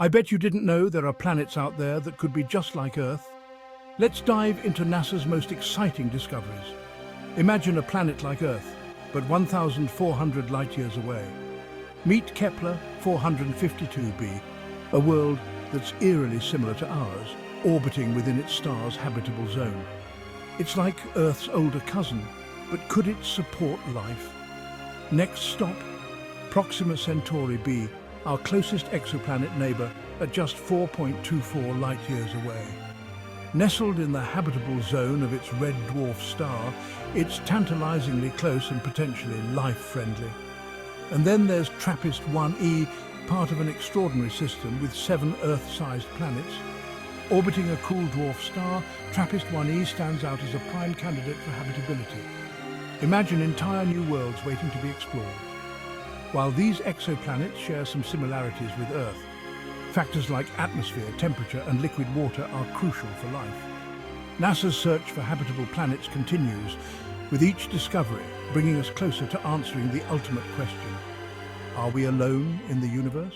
I bet you didn't know there are planets out there that could be just like Earth. Let's dive into NASA's most exciting discoveries. Imagine a planet like Earth, but 1,400 light-years away. Meet Kepler 452b, a world that's eerily similar to ours, orbiting within its star's habitable zone. It's like Earth's older cousin, but could it support life? Next stop, Proxima Centauri b, our closest exoplanet neighbor at just 4.24 light-years away. Nestled in the habitable zone of its red dwarf star, it's tantalizingly close and potentially life-friendly. And then there's TRAPPIST-1e, part of an extraordinary system with 7 Earth-sized planets. Orbiting a cool dwarf star, TRAPPIST-1e stands out as a prime candidate for habitability. Imagine entire new worlds waiting to be explored. While these exoplanets share some similarities with Earth, factors like atmosphere, temperature, and liquid water are crucial for life. NASA's search for habitable planets continues, with each discovery bringing us closer to answering the ultimate question: are we alone in the universe?